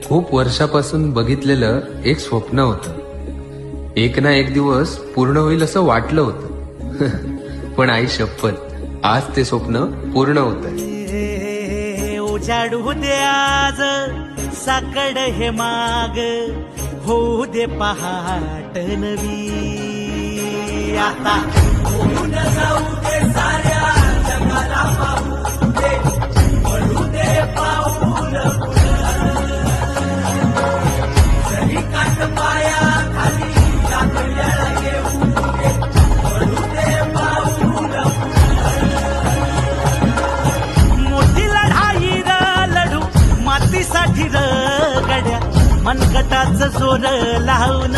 खूप वर्षापासून बघितलेलं एक स्वप्न होतं. एक ना एक दिवस पूर्ण होईल असं वाटलं होतं. पण आई शपथ, आज ते स्वप्न पूर्ण होतंय. उजाडू दे आज साकड हे माग, होऊ दे पहाट नवी. आता होऊन जाऊ दे साऱ्या जगाला पाहू दे, पडू दे पाऊल जरी काट पाया खाली लागल्याला घेऊ दे, पडू दे पाऊल. मोठी लढाई लढू मातीसाठी गड्या, मनगटाच जोर लावून